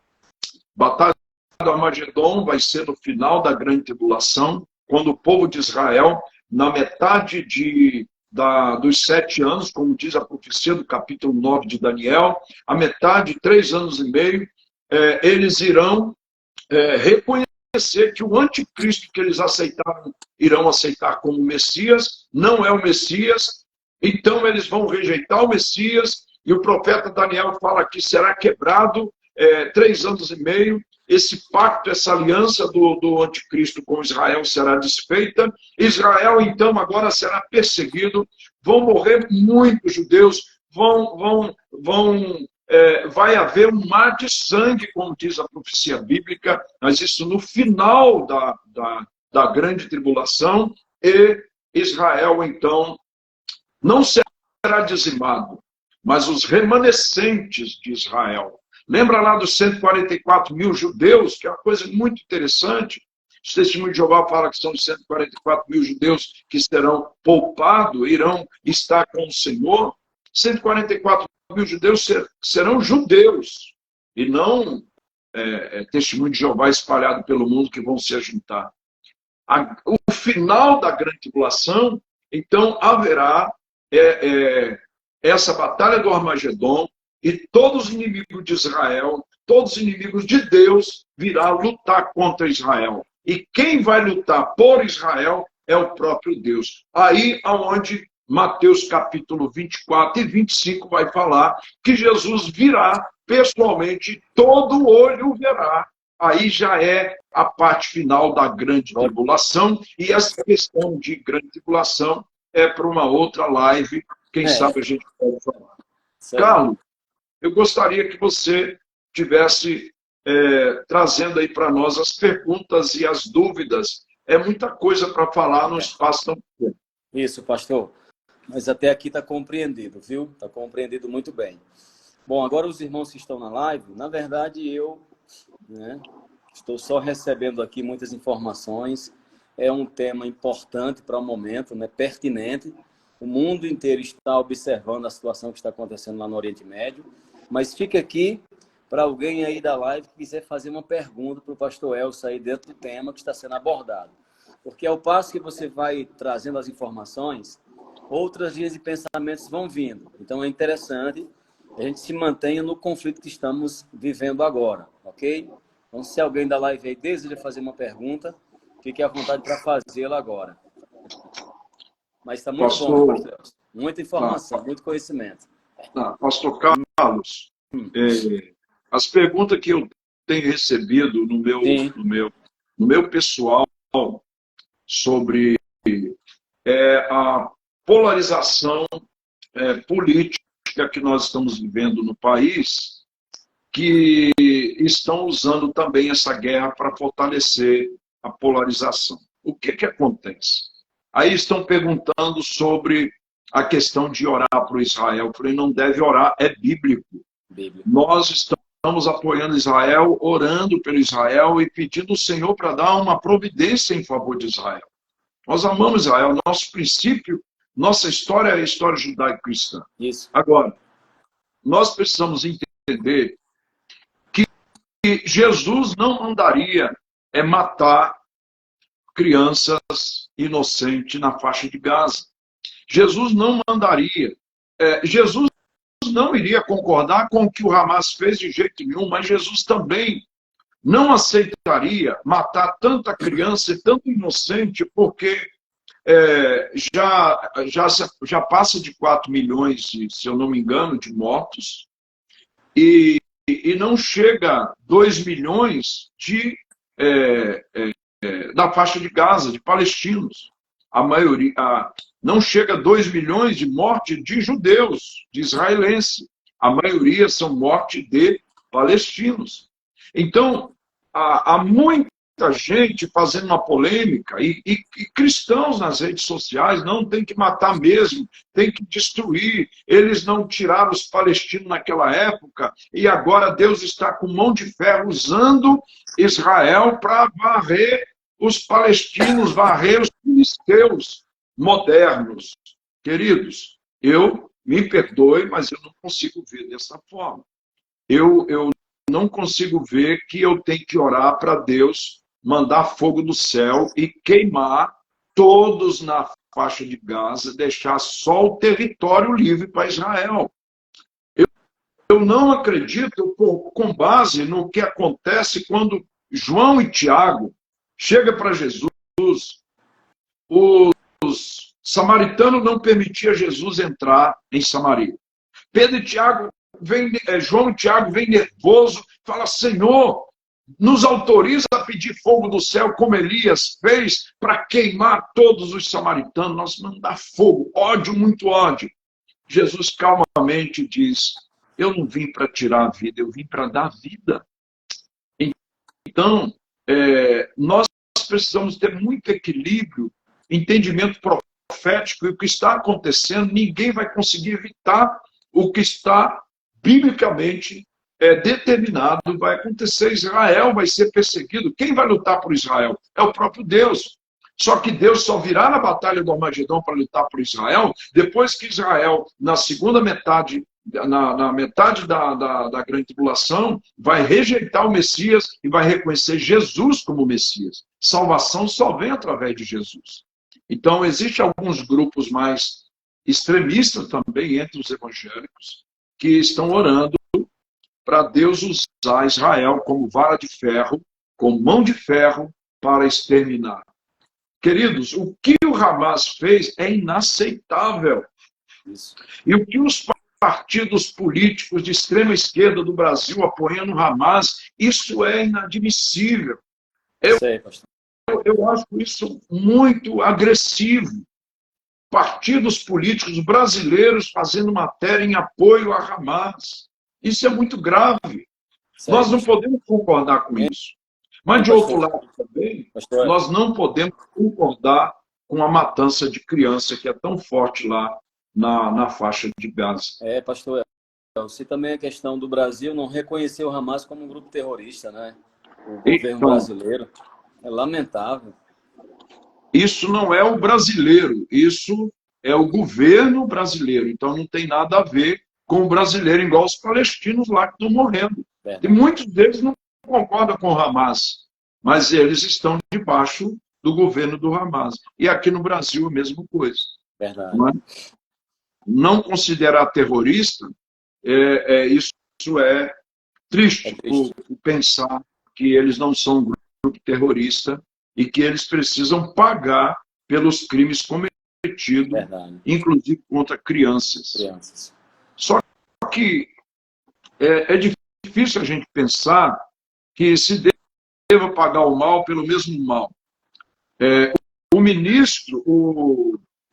Batalha do Armagedon vai ser no final da Grande Tribulação, quando o povo de Israel, na metade dos 7 anos, como diz a profecia do capítulo 9 de Daniel, a metade, 3 anos e meio, eles irão reconhecer que o anticristo que eles irão aceitar como Messias, não é o Messias. Então eles vão rejeitar o Messias, e o profeta Daniel fala que será quebrado 3 anos e meio, esse pacto, essa aliança do anticristo com Israel será desfeita, Israel então agora será perseguido, vão morrer muitos judeus, vai haver um mar de sangue, como diz a profecia bíblica, mas isso no final da grande tribulação, e Israel então não será dizimado, mas os remanescentes de Israel. Lembra lá dos 144 mil judeus, que é uma coisa muito interessante. O testemunho de Jeová fala que são 144 mil judeus que serão poupados, irão estar com o Senhor. 144 mil judeus serão judeus, e não testemunho de Jeová espalhado pelo mundo que vão se ajuntar. O final da grande tribulação, então haverá essa batalha do Armagedon, e todos os inimigos de Israel, todos os inimigos de Deus, virá lutar contra Israel. E quem vai lutar por Israel é o próprio Deus. Aí aonde Mateus capítulo 24 e 25 vai falar que Jesus virá pessoalmente, todo olho verá. Aí já é a parte final da grande tribulação, e essa questão de grande tribulação é para uma outra live, quem sabe a gente pode falar. Certo. Carlos, eu gostaria que você tivesse trazendo aí para nós as perguntas e as dúvidas. É muita coisa para falar num espaço tão pequeno. Isso, pastor. Mas até aqui está compreendido, viu? Está compreendido muito bem. Bom, agora os irmãos que estão na live, na verdade eu estou só recebendo aqui muitas informações. É um tema importante para o momento, pertinente. O mundo inteiro está observando a situação que está acontecendo lá no Oriente Médio. Mas fica aqui para alguém aí da live que quiser fazer uma pergunta para o pastor Elcio aí dentro do tema que está sendo abordado. Porque ao passo que você vai trazendo as informações, outras linhas de pensamentos vão vindo. Então é interessante que a gente se mantenha no conflito que estamos vivendo agora, ok? Então se alguém da live aí deseja fazer uma pergunta, fique à vontade para fazê-la agora. Mas está muito bom, pastor Elcio. Muita informação, muito conhecimento. Pastor Carlos, as perguntas que eu tenho recebido no meu pessoal sobre a polarização política que nós estamos vivendo no país, que estão usando também essa guerra para fortalecer a polarização. O que acontece? Aí estão perguntando sobre a questão de orar para o Israel. Eu falei, não deve orar, é bíblico. Nós estamos apoiando Israel, orando pelo Israel e pedindo ao Senhor para dar uma providência em favor de Israel. Nós amamos Israel, nosso princípio, nossa história é a história judaico-cristã. Agora, nós precisamos entender que Jesus não mandaria matar crianças inocentes na faixa de Gaza. Jesus não mandaria. Jesus não iria concordar com o que o Hamas fez de jeito nenhum, mas Jesus também não aceitaria matar tanta criança e tanto inocente, porque já passa de 4 milhões, se eu não me engano, de mortos, e não chega a 2 milhões da faixa de Gaza, de palestinos. A maioria, não chega a 2 milhões de morte de judeus, de israelenses. A maioria são mortes de palestinos. Então, há muita gente fazendo uma polêmica, e cristãos nas redes sociais, não tem que matar mesmo, tem que destruir. Eles não tiraram os palestinos naquela época, e agora Deus está com mão de ferro usando Israel para varrer os palestinos, varrer os filisteus modernos. Queridos, me perdoe, mas eu não consigo ver dessa forma. Eu não consigo ver que eu tenho que orar para Deus mandar fogo do céu e queimar todos na faixa de Gaza, deixar só o território livre para Israel. Eu não acredito, com base no que acontece quando João e Tiago chegam para Jesus, os samaritanos não permitiam Jesus entrar em Samaria. Pedro e Tiago, João e Tiago vêm nervoso, fala, Senhor, nos autoriza a pedir fogo do céu, como Elias fez, para queimar todos os samaritanos, nós mandar fogo, ódio, muito ódio. Jesus calmamente diz, eu não vim para tirar a vida, eu vim para dar vida. Então, nós precisamos ter muito equilíbrio, entendimento profético, e o que está acontecendo, ninguém vai conseguir evitar o que está biblicamente determinado, vai acontecer. Israel vai ser perseguido. Quem vai lutar por Israel? É o próprio Deus. Só que Deus só virá na batalha do Armagedon para lutar por Israel depois que Israel, na segunda metade, na metade da grande tribulação, vai rejeitar o Messias e vai reconhecer Jesus como Messias. Salvação só vem através de Jesus. Então, existem alguns grupos mais extremistas também entre os evangélicos que estão orando para Deus usar Israel como vara de ferro, com mão de ferro, para exterminar. Queridos, o que o Hamas fez é inaceitável. Isso. E o que os partidos políticos de extrema esquerda do Brasil apoiando o Hamas, isso é inadmissível. Eu acho isso muito agressivo. Partidos políticos brasileiros fazendo matéria em apoio a Hamas. Isso é muito grave. Nós não podemos concordar com isso. Mas, de outro lado também, nós não podemos concordar com a matança de criança que é tão forte lá na faixa de Gaza. Pastor, se também a questão do Brasil não reconhecer o Hamas como um grupo terrorista, né? O governo brasileiro. É lamentável. Isso não é o brasileiro, isso é o governo brasileiro. Então não tem nada a ver com o brasileiro, igual os palestinos lá que estão morrendo. E muitos deles não concordam com o Hamas, mas eles estão debaixo do governo do Hamas. E aqui no Brasil a mesma coisa. Verdade. Não considerar terrorista, isso é triste, por pensar que eles não são um grupo terrorista e que eles precisam pagar pelos crimes cometidos, inclusive contra crianças. Só que é difícil a gente pensar que se deva pagar o mal pelo mesmo mal. O ministro,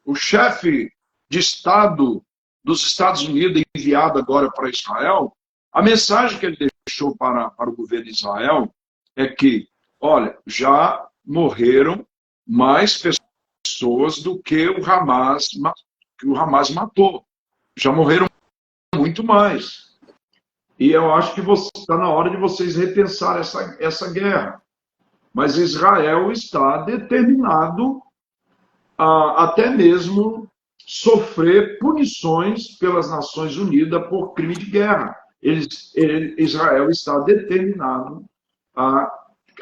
o chefe de Estado dos Estados Unidos, enviado agora para Israel, a mensagem que ele deixou para o governo de Israel é que, olha, já morreram mais pessoas do que o Hamas matou. Já morreram muito mais. E eu acho que está na hora de vocês repensar essa guerra. Mas Israel está determinado a até mesmo sofrer punições pelas Nações Unidas por crime de guerra. Israel está determinado a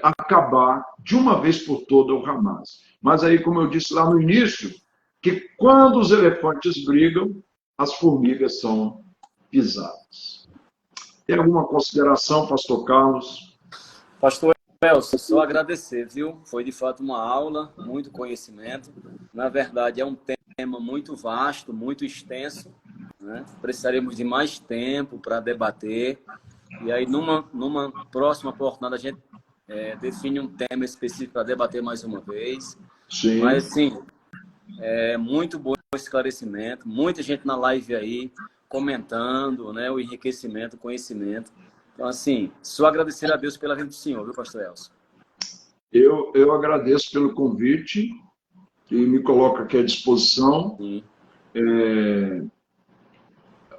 acabar de uma vez por todas o Hamas. Mas aí, como eu disse lá no início, que quando os elefantes brigam, as formigas são pisadas. Tem alguma consideração, pastor Carlos? Pastor Elcio, só agradecer, viu? Foi de fato uma aula, muito conhecimento. Na verdade, é um tema muito vasto, muito extenso, né? Precisaremos de mais tempo para debater. E aí, numa próxima oportunidade, a gente define um tema específico para debater mais uma vez. Sim. Mas, sim, muito bom esclarecimento. Muita gente na live aí comentando, né? O enriquecimento, o conhecimento. Então, assim, só agradecer a Deus pela vida do senhor, viu, pastor Elcio? Eu agradeço pelo convite e me coloco aqui à disposição.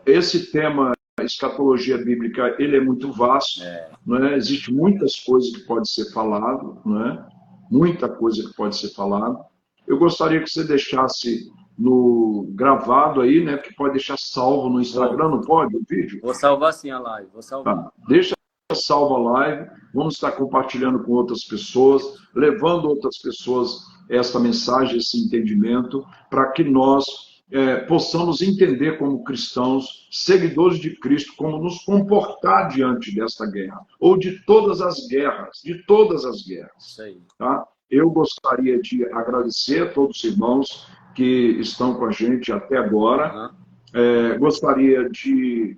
Esse tema, escatologia bíblica, ele é muito vasto. Não é? Existe muitas coisas que pode ser falado, não é? Muita coisa que pode ser falado. Eu gostaria que você deixasse no gravado aí, né? Porque pode deixar salvo no Instagram, não pode, o vídeo? Vou salvar sim a live, vou salvar. Tá. Deixa salva a live, vamos estar compartilhando com outras pessoas, levando outras pessoas essa mensagem, esse entendimento, para que nós possamos entender como cristãos, seguidores de Cristo, como nos comportar diante desta guerra, ou de todas as guerras, Isso aí. Tá? Eu gostaria de agradecer a todos os irmãos que estão com a gente até agora. Gostaria de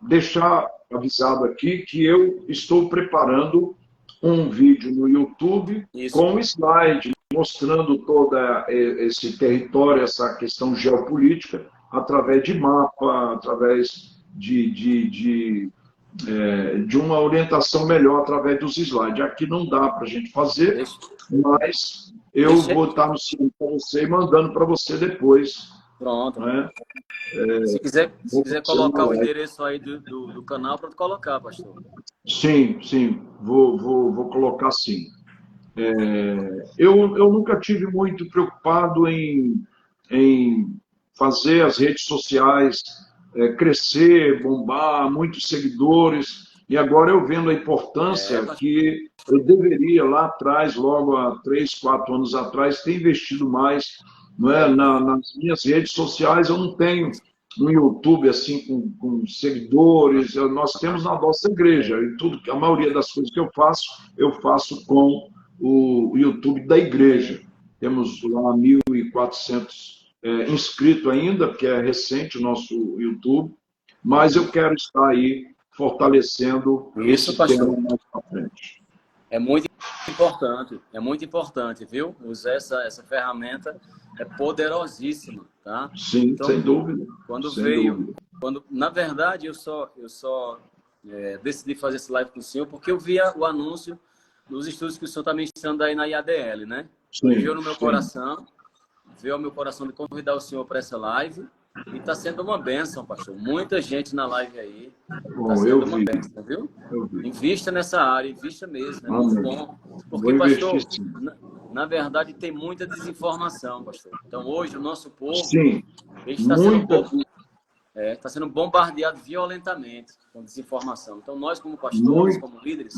deixar avisado aqui que eu estou preparando um vídeo no YouTube com um slide mostrando todo esse território, essa questão geopolítica, através de mapa, através de uma orientação melhor através dos slides. Aqui não dá para a gente fazer, mas eu vou estar no site para você e mandando para você depois. Pronto. Né? Se quiser colocar o endereço aí do canal, para colocar, pastor. Sim, vou colocar sim. Eu nunca tive muito preocupado em fazer as redes sociais crescer, bombar, muitos seguidores, e agora eu vendo a importância que eu deveria lá atrás, logo há 3, 4 anos atrás, ter investido mais, não é? Nas minhas redes sociais. Eu não tenho um YouTube assim com seguidores. Nós temos na nossa igreja, e a maioria das coisas que eu faço com o YouTube da igreja. Temos lá 1.400 inscritos ainda, porque é recente o nosso YouTube, mas eu quero estar aí fortalecendo esse tema mais para frente. É muito importante, viu? Usar essa ferramenta é poderosíssima, tá? Sim, então, sem dúvida. Na verdade, eu só decidi fazer esse live com o senhor porque eu via o anúncio dos estudos que o senhor está ministrando aí na IADL, né? Veio no meu coração, veio ao meu coração de convidar o senhor para essa live, e está sendo uma bênção, pastor. Muita gente na live aí. Está sendo uma bênção, viu? Invista nessa área, invista mesmo. É muito bom. Porque, pastor, na verdade, tem muita desinformação, pastor. Então, hoje, o nosso povo está sendo bombardeado violentamente com desinformação. Então, nós, como pastores, como líderes,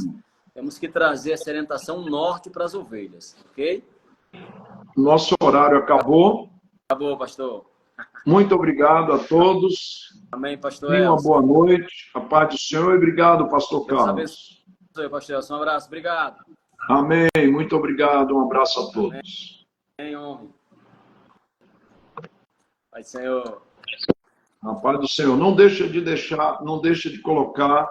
temos que trazer essa orientação norte para as ovelhas, ok? Nosso horário acabou. Acabou, pastor. Muito obrigado a todos. Amém, pastor. Tenha uma boa noite. A paz do Senhor e obrigado, pastor Carlos. Deus abençoe, pastor Elcio. Um abraço. Obrigado. Amém. Muito obrigado. Um abraço a todos. Amém, homem. Pai do Senhor. A paz do Senhor. Não deixa de colocar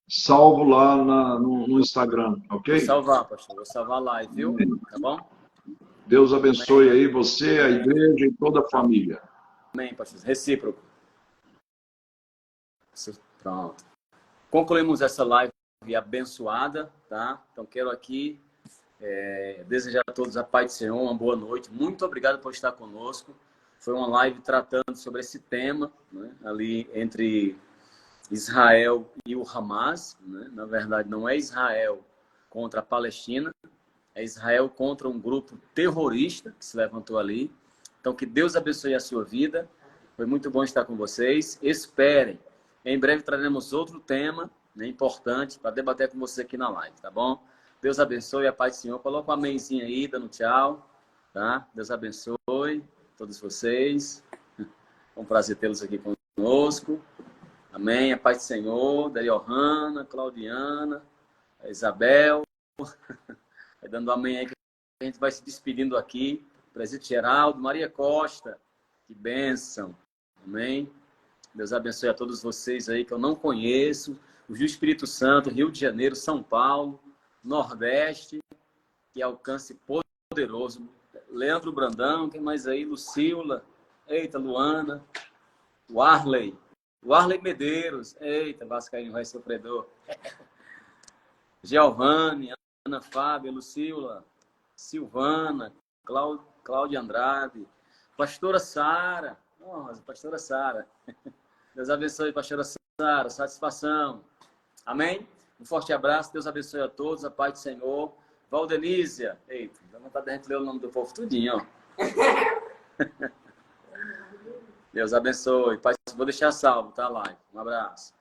salvo lá no Instagram, ok? Vou salvar, pastor. Vou salvar a live, viu? Tá bom? Deus abençoe aí você, a igreja e toda a família. Amém, pastor. Recíproco. Pronto. Concluímos essa live abençoada, tá? Então, quero aqui desejar a todos a paz do Senhor, uma boa noite. Muito obrigado por estar conosco. Foi uma live tratando sobre esse tema, né? Ali entre Israel e o Hamas, né? Na verdade, não é Israel contra a Palestina, é Israel contra um grupo terrorista que se levantou ali. Então, que Deus abençoe a sua vida. Foi muito bom estar com vocês. Esperem. Em breve traremos outro tema, né, importante para debater com você aqui na live, tá bom? Deus abençoe, a paz do Senhor. Coloca uma amenzinha aí, dando tchau, tá? Deus abençoe todos vocês. É um prazer tê-los aqui conosco. Amém. A paz do Senhor. Da Johanna, Claudiana, a Isabel. Vai dando amém aí que a gente vai se despedindo aqui. Presídio Geraldo, Maria Costa. Que bênção. Amém. Deus abençoe a todos vocês aí que eu não conheço. O Espírito Santo, Rio de Janeiro, São Paulo, Nordeste. Que alcance poderoso. Leandro Brandão, quem mais aí? Lucila. Eita, Luana. Warley. Warley Medeiros. Eita, Vascaíno vai sofredor. Giovanni, Ana Fábia, Lucila, Silvana, Cláudia Andrade, Pastora Sara. Nossa, Pastora Sara. Deus abençoe, Pastora Sara. Satisfação. Amém? Um forte abraço. Deus abençoe a todos. A paz do Senhor. Valdenísia. Eita, dá vontade de a gente ler o nome do povo tudinho, ó. Deus abençoe. Vou deixar salvo, tá, live. Um abraço.